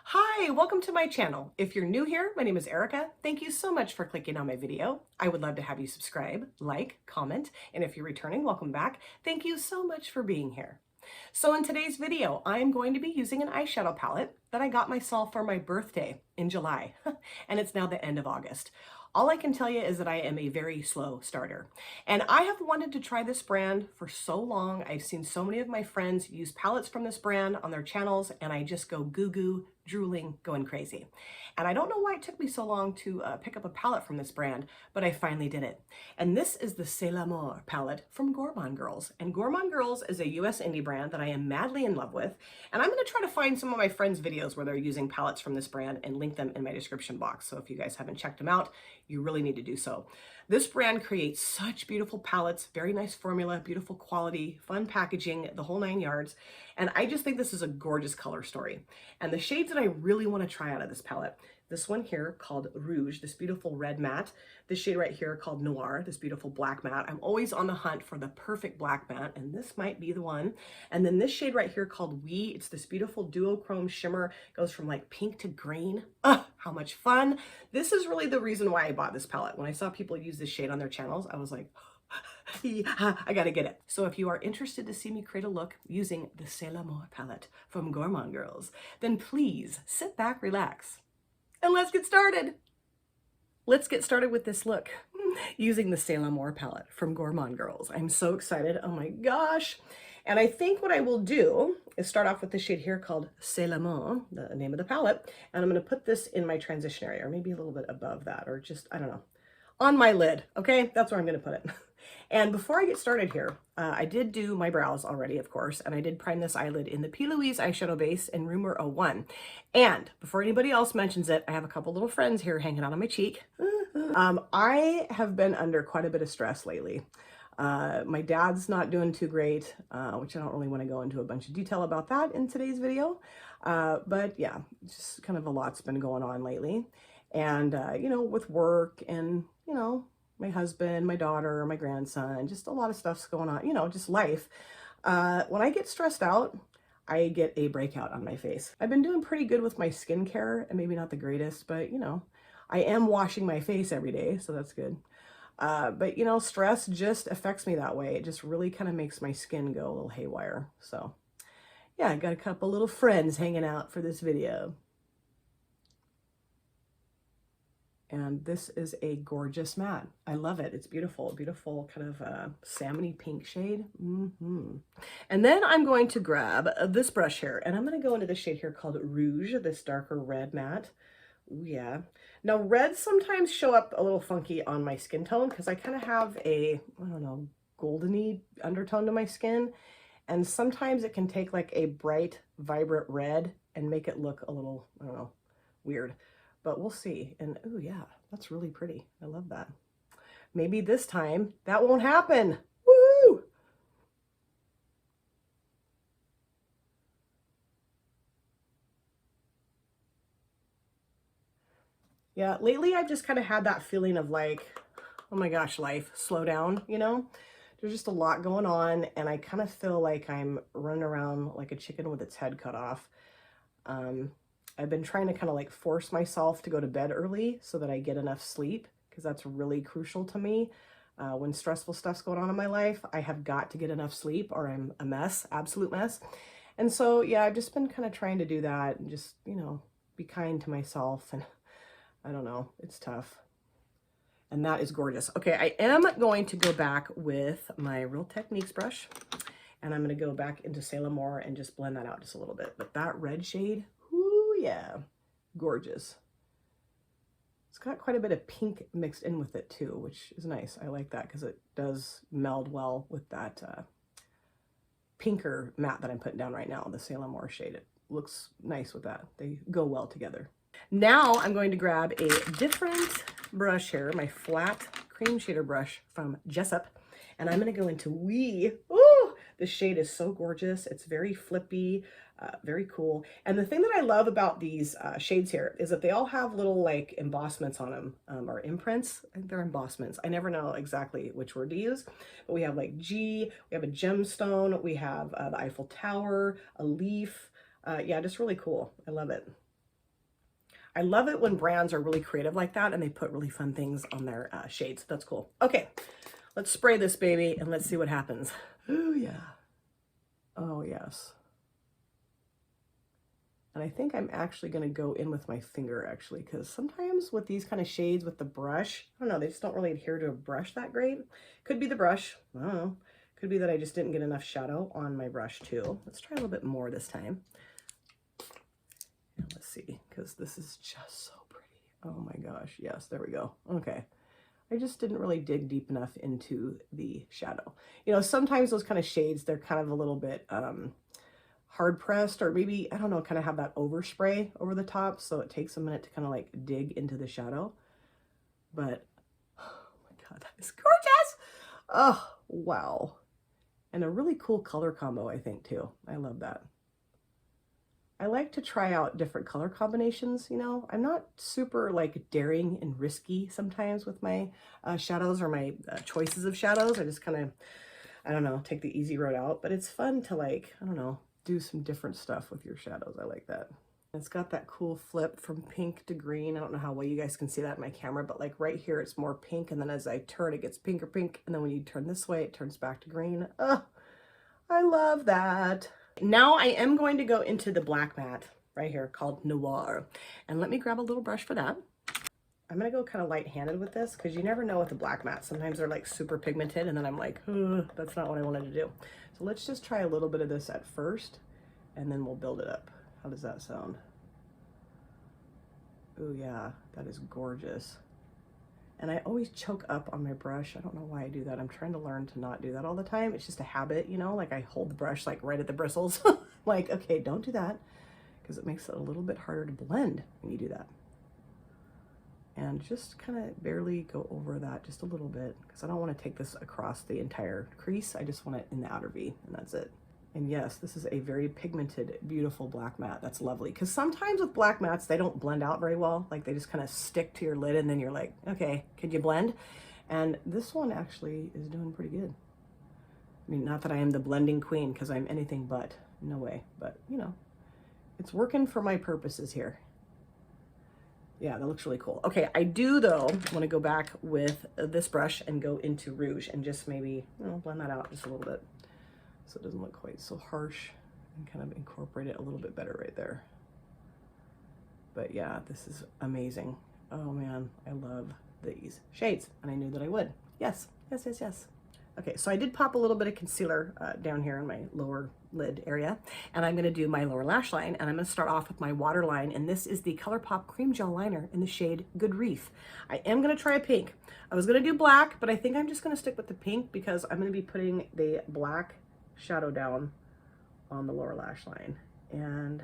Hi, welcome to my channel. If you're new here, my name is Erica. Thank you so much for clicking on my video. I would love to have you subscribe, like, comment, and if you're returning, welcome back. Thank you so much for being here. So in today's video, I am going to be using an eyeshadow palette that I got myself for my birthday in July, and it's now the end of August. All I can tell you is that I am a very slow starter, and I have wanted to try this brand for so long. I've seen so many of my friends use palettes from this brand on their channels, and I just go goo-goo, drooling, going crazy. And I don't know why it took me so long to pick up a palette from this brand, but I finally did it. And this is the C'est l'Amour palette from Gourmande Girls. And Gourmande Girls is a US indie brand that I am madly in love with. And I'm going to try to find some of my friends' videos where they're using palettes from this brand and link them in my description box. So if you guys haven't checked them out, you really need to do so. This brand creates such beautiful palettes, very nice formula, beautiful quality, fun packaging, the whole 9 yards. And I just think this is a gorgeous color story. And the shades that I really want to try out of this palette, this one here called Rouge, this beautiful red matte. This shade right here called Noir, this beautiful black matte. I'm always on the hunt for the perfect black matte, and this might be the one. And then this shade right here called We, it's this beautiful duochrome shimmer, goes from like pink to green. How much fun. This is really the reason why I bought this palette. When I saw people use this shade on their channels, I was like, yeah, I gotta get it. So if you are interested to see me create a look using the C'est l'Amour palette from Gourmande Girls, then please sit back, relax, and let's get started. Let's get started with this look using the C'est l'Amour palette from Gourmande Girls. I'm so excited. Oh my gosh. And I think what I will do is start off with the shade here called C'est l'Amour, the name of the palette. And I'm going to put this in my transition area, or maybe a little bit above that, or just, I don't know, on my lid. Okay, that's where I'm going to put it. And before I get started here, I did do my brows already, of course, and I did prime this eyelid in the P. Louise eyeshadow base in Rumor 01. And before anybody else mentions it, I have a couple little friends here hanging out on my cheek. I have been under quite a bit of stress lately. My dad's not doing too great, which I don't really want to go into a bunch of detail about that in today's video. But yeah, just kind of a lot's been going on lately. And, you know, with work and, you know, my husband, my daughter, my grandson, just a lot of stuff's going on, you know, just life. When I get stressed out, I get a breakout on my face. I've been doing pretty good with my skincare, and maybe not the greatest, but you know, I am washing my face every day, so that's good. But you know, stress just affects me that way. It just really kind of makes my skin go a little haywire. So yeah, I got a couple little friends hanging out for this video. And this is a gorgeous matte. I love it. It's beautiful, beautiful kind of salmony pink shade. And then I'm going to grab this brush here, and I'm going to go into the shade here called Rouge, this darker red matte. Ooh, yeah. Now reds sometimes show up a little funky on my skin tone because I kind of have a, I don't know, goldeny undertone to my skin. And sometimes it can take like a bright, vibrant red and make it look a little, I don't know, weird. But we'll see. And oh yeah, that's really pretty. I love that. Maybe this time that won't happen. Woo! Yeah, lately I've just kind of had that feeling of like, oh my gosh, life, slow down, you know? There's just a lot going on, and I kind of feel like I'm running around like a chicken with its head cut off. I've been trying to kind of like force myself to go to bed early so that I get enough sleep, because that's really crucial to me. When stressful stuff's going on in my life, I have got to get enough sleep or I'm a mess, absolute mess. And so, yeah, I've just been kind of trying to do that and just, you know, be kind to myself. And I don't know, it's tough. And that is gorgeous. Okay, I am going to go back with my Real Techniques brush, and I'm going to go back into C'est l'Amour and just blend that out just a little bit. But that red shade, yeah, gorgeous. It's got quite a bit of pink mixed in with it too, which is nice. I like that because it does meld well with that pinker matte that I'm putting down right now, the C'est l'Amour shade. It looks nice with that. They go well together. Now I'm going to grab a different brush here, my flat cream shader brush from Jessup, and I'm going to go into Ooh, This shade is so gorgeous. It's very flippy, very cool. And the thing that I love about these shades here is that they all have little like embossments on them, or imprints. I think they're embossments. I never know exactly which word to use, but we have like G, we have a gemstone, we have the Eiffel Tower, a leaf. Yeah, just really cool. I love it. I love it when brands are really creative like that and they put really fun things on their shades. That's cool. Okay, let's spray this baby and let's see what happens. Oh yeah. Oh yes. And I think I'm actually going to go in with my finger actually, because sometimes with these kind of shades with the brush, I don't know, they just don't really adhere to a brush that great. Could be the brush. I don't know. Could be that I just didn't get enough shadow on my brush too. Let's try a little bit more this time. And let's see, because this is just so pretty. Oh my gosh. Yes, there we go. Okay. I just didn't really dig deep enough into the shadow. You know, sometimes those kind of shades, they're kind of a little bit hard pressed, or maybe, I don't know, kind of have that overspray over the top. So it takes a minute to kind of like dig into the shadow. But, oh my God, that is gorgeous. Oh, wow. And a really cool color combo, I think, too. I love that. I like to try out different color combinations, you know. I'm not super like daring and risky sometimes with my shadows or my choices of shadows. I just kind of, I don't know, take the easy road out. But it's fun to like, I don't know, do some different stuff with your shadows. I like that. It's got that cool flip from pink to green. I don't know how well you guys can see that in my camera, but like right here, it's more pink. And then as I turn, it gets pinker pink. And then when you turn this way, it turns back to green. Oh, I love that. Now I am going to go into the black matte right here called Noir. And let me grab a little brush for that. I'm going to go kind of light-handed with this because you never know with the black matte. Sometimes they're like super pigmented and then I'm like, that's not what I wanted to do. So let's just try a little bit of this at first and then we'll build it up. How does that sound? Oh yeah, that is gorgeous. And I always choke up on my brush. I don't know why I do that. I'm trying to learn to not do that all the time. It's just a habit, you know, like I hold the brush like right at the bristles. Like, okay, don't do that because it makes it a little bit harder to blend when you do that. And just kind of barely go over that just a little bit because I don't want to take this across the entire crease. I just want it in the outer V and that's it. And yes, this is a very pigmented, beautiful black matte. That's lovely. Because sometimes with black mattes, they don't blend out very well. Like they just kind of stick to your lid and then you're like, okay, can you blend? And this one actually is doing pretty good. I mean, not that I am the blending queen because I'm anything but, no way. But, you know, it's working for my purposes here. Yeah, that looks really cool. Okay, I do, though, want to go back with this brush and go into Rouge and just maybe, you know, blend that out just a little bit. So it doesn't look quite so harsh and kind of incorporate it a little bit better right there. But yeah, this is amazing. Oh man, I love these shades and I knew that I would. Yes, yes, yes, yes. Okay, so I did pop a little bit of concealer down here in my lower lid area, and I'm gonna do my lower lash line, and I'm gonna start off with my waterline, and this is the ColourPop Cream Gel Liner in the shade Good Reef. I am gonna try a pink. I was gonna do black, but I think I'm just gonna stick with the pink because I'm gonna be putting the black shadow down on the lower lash line. And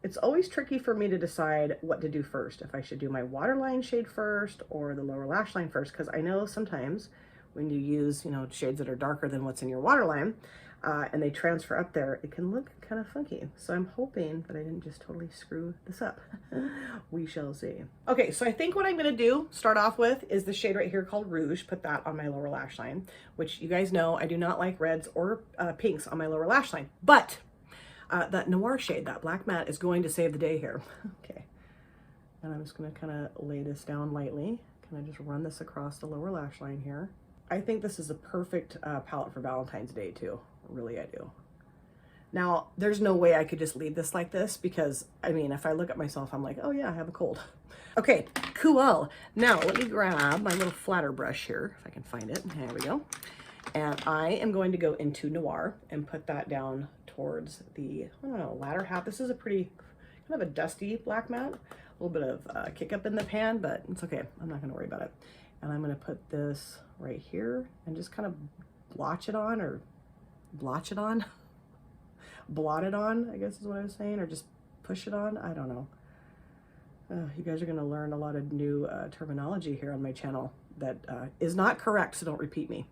it's always tricky for me to decide what to do first, if I should do my waterline shade first or the lower lash line first, because I know sometimes when you use, you know, shades that are darker than what's in your waterline and they transfer up there, it can look kind of funky. So I'm hoping that I didn't just totally screw this up. We shall see. Okay, so I think what I'm gonna do, start off with, is the shade right here called Rouge. Put that on my lower lash line, which you guys know I do not like reds or pinks on my lower lash line. But that Noir shade, that black matte, is going to save the day here. Okay, and I'm just gonna kind of lay this down lightly. Kind of just run this across the lower lash line here. I think this is a perfect palette for Valentine's Day too. Really, I do. Now, there's no way I could just leave this like this because, I mean, if I look at myself, I'm like, oh yeah, I have a cold. Okay, cool. Now, let me grab my little flatter brush here, if I can find it. There we go. And I am going to go into Noir and put that down towards the, I don't know, latter half. This is a pretty, kind of a dusty black matte. A little bit of kick up in the pan, but it's okay. I'm not gonna worry about it. And I'm gonna put this right here and just kind of blotch it on, or blotch it on, blot it on, I guess is what I was saying, or just push it on. I don't know. You guys are gonna learn a lot of new terminology here on my channel that is not correct, so don't repeat me.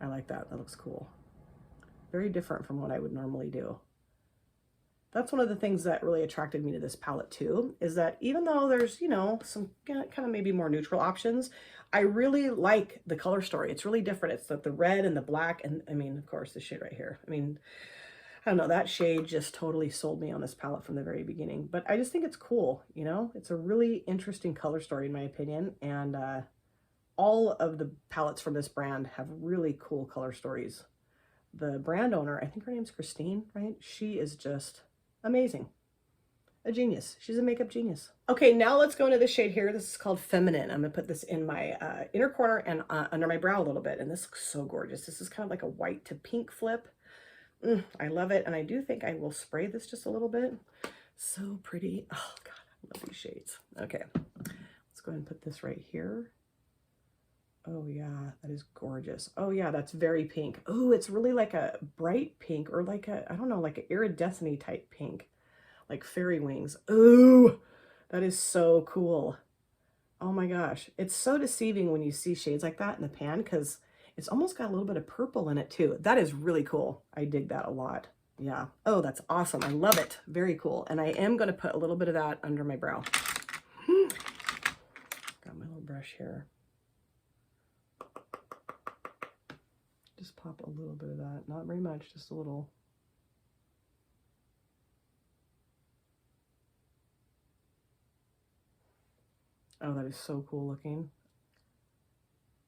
I like that. That looks cool. Very different from what I would normally do. That's one of the things that really attracted me to this palette too, is that even though there's, you know, some kind of maybe more neutral options, I really like the color story. It's really different. It's the red and the black, and I mean, of course, the shade right here. I mean, I don't know, that shade just totally sold me on this palette from the very beginning. But I just think it's cool, you know? It's a really interesting color story in my opinion, and all of the palettes from this brand have really cool color stories. The brand owner, I think her name's Christine, right? She is just amazing. A genius. She's a makeup genius. Okay, now let's go into this shade here. This is called Feminine. I'm gonna put this in my inner corner and under my brow a little bit. And this looks so gorgeous. This is kind of like a white to pink flip. I love it. And I do think I will spray this just a little bit. So pretty. Oh God, I love these shades. Okay, let's go ahead and put this right here. Oh yeah, that is gorgeous. Oh yeah, that's very pink. Oh, it's really like a bright pink, or like a, I don't know, like an iridescent type pink, like fairy wings. Oh, that is so cool. Oh my gosh. It's so deceiving when you see shades like that in the pan, because it's almost got a little bit of purple in it too. That is really cool. I dig that a lot. Yeah. Oh, that's awesome. I love it. Very cool. And I am going to put a little bit of that under my brow. Got my little brush here. Just pop a little bit of that, not very much, just a little. Oh, that is so cool looking.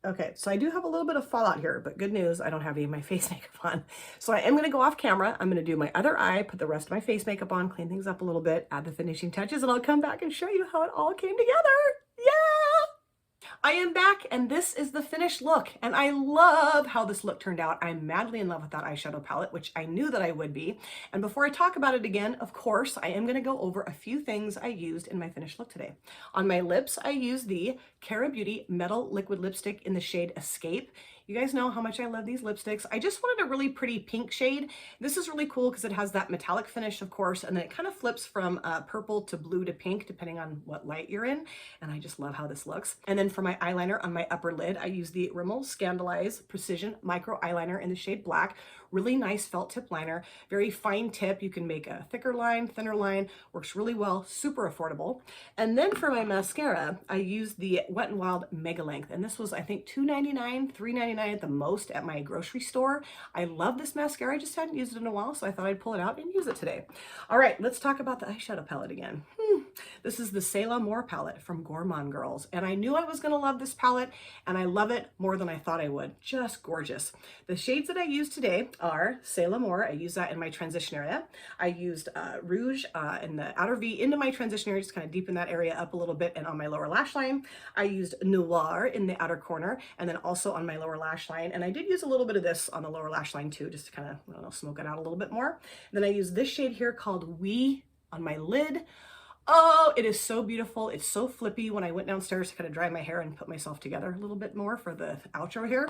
Okay, so I do have a little bit of fallout here, but good news, I don't have any of my face makeup on. So I am gonna go off camera. I'm gonna do my other eye, put the rest of my face makeup on, clean things up a little bit, add the finishing touches, and I'll come back and show you how it all came together. Yeah! I am back, and this is the finished look, and I love how this look turned out. I'm madly in love with that eyeshadow palette, which I knew that I would be. And before I talk about it again, of course, I am going to go over a few things I used in my finished look today. On my lips, I used the Kara Beauty Metal Liquid Lipstick in the shade Escape. You guys know how much I love these lipsticks. I just wanted a really pretty pink shade. This is really cool because it has that metallic finish, of course, and then it kind of flips from purple to blue to pink, depending on what light you're in. And I just love how this looks. And then for my eyeliner on my upper lid, I use the Rimmel Scandaleyes Precision Micro Eyeliner in the shade Black. Really nice felt tip liner, very fine tip. You can make a thicker line, thinner line, works really well, super affordable. And then for my mascara, I used the Wet n Wild Mega Length, and this was, I think, $2.99, $3.99 at the most at my grocery store. I love this mascara. I just hadn't used it in a while, so I thought I'd pull it out and use it today. All right, let's talk about the eyeshadow palette again. This is the C'est l'Amour palette from Gourmande Girls, and I knew I was going to love this palette, and I love it more than I thought I would. Just gorgeous. The shades that I used today are C'est l'Amour. I use that in my transition area. I used Rouge in the outer V into my transition area, just kind of deepen that area up a little bit, and on my lower lash line. I used Noir in the outer corner, and then also on my lower lash line, and I did use a little bit of this on the lower lash line too, just to kind of, I don't know, smoke it out a little bit more. And then I used this shade here called Oui on my lid. Oh, it is so beautiful. It's so flippy. When I went downstairs to kind of dry my hair and put myself together a little bit more for the outro here,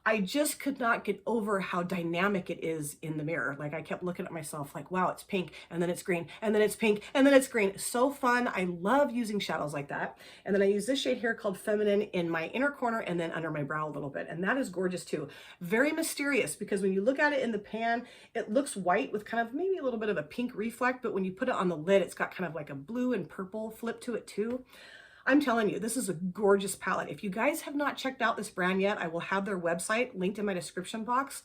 I just could not get over how dynamic it is in the mirror. Like, I kept looking at myself like, wow, it's pink, and then it's green, and then it's pink, and then it's green. So fun. I love using shadows like that. And then I use this shade here called Feminine in my inner corner and then under my brow a little bit. And that is gorgeous too. Very mysterious, because when you look at it in the pan, it looks white with kind of maybe a little bit of a pink reflect, but when you put it on the lid, it's got kind of like a blue and purple flip to it too. I'm telling you, this is a gorgeous palette. If you guys have not checked out this brand yet, I will have their website linked in my description box.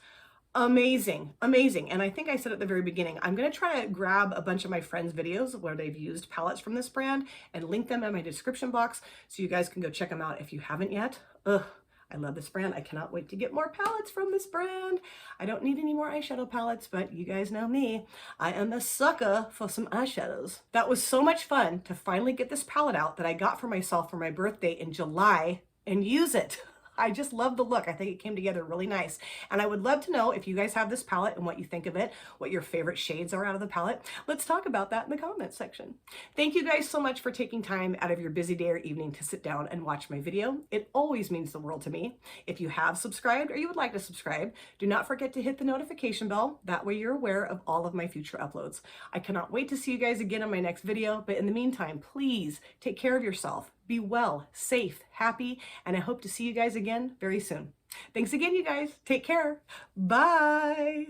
Amazing, amazing. And I think I said at the very beginning, I'm going to try to grab a bunch of my friends' videos where they've used palettes from this brand and link them in my description box so you guys can go check them out if you haven't yet. Ugh. I love this brand. I cannot wait to get more palettes from this brand. I don't need any more eyeshadow palettes, but you guys know me. I am a sucker for some eyeshadows. That was so much fun to finally get this palette out that I got for myself for my birthday in July and use it. I just love the look. I think it came together really nice. And I would love to know if you guys have this palette and what you think of it, what your favorite shades are out of the palette. Let's talk about that in the comments section. Thank you guys so much for taking time out of your busy day or evening to sit down and watch my video. It always means the world to me. If you have subscribed or you would like to subscribe, do not forget to hit the notification bell. That way you're aware of all of my future uploads. I cannot wait to see you guys again in my next video, but in the meantime, please take care of yourself. Be well, safe, happy, and I hope to see you guys again very soon. Thanks again, you guys. Take care. Bye.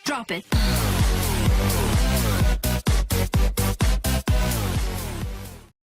Drop it.